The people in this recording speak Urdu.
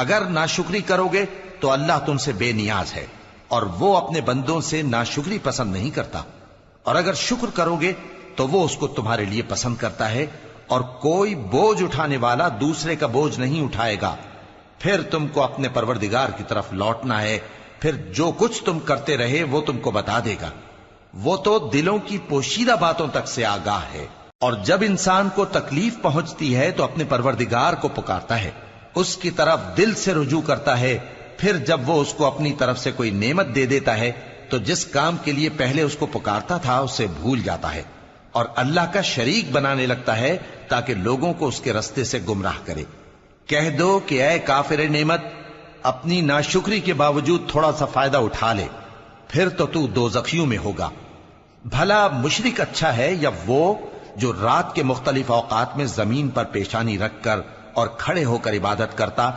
اگر ناشکری کرو گے تو اللہ تم سے بے نیاز ہے اور وہ اپنے بندوں سے ناشکری پسند نہیں کرتا، اور اگر شکر کرو گے تو وہ اس کو تمہارے لیے پسند کرتا ہے، اور کوئی بوجھ اٹھانے والا دوسرے کا بوجھ نہیں اٹھائے گا۔ پھر تم کو اپنے پروردگار کی طرف لوٹنا ہے، پھر جو کچھ تم کرتے رہے وہ تم کو بتا دے گا۔ وہ تو دلوں کی پوشیدہ باتوں تک سے آگاہ ہے، اور جب انسان کو تکلیف پہنچتی ہے تو اپنے پروردگار کو پکارتا ہے، اس کی طرف دل سے رجوع کرتا ہے۔ پھر جب وہ اس کو اپنی طرف سے کوئی نعمت دے دیتا ہے تو جس کام کے لیے پہلے اس کو پکارتا تھا اسے بھول جاتا ہے، اور اللہ کا شریک بنانے لگتا ہے تاکہ لوگوں کو اس کے رستے سے گمراہ کرے۔ کہہ دو کہ اے کافر نعمت، اپنی ناشکری کے باوجود تھوڑا سا فائدہ اٹھا لے، پھر تو دوزخیوں میں ہوگا۔ بھلا مشرک اچھا ہے یا وہ جو رات کے مختلف اوقات میں زمین پر پیشانی رکھ کر اور کھڑے ہو کر عبادت کرتا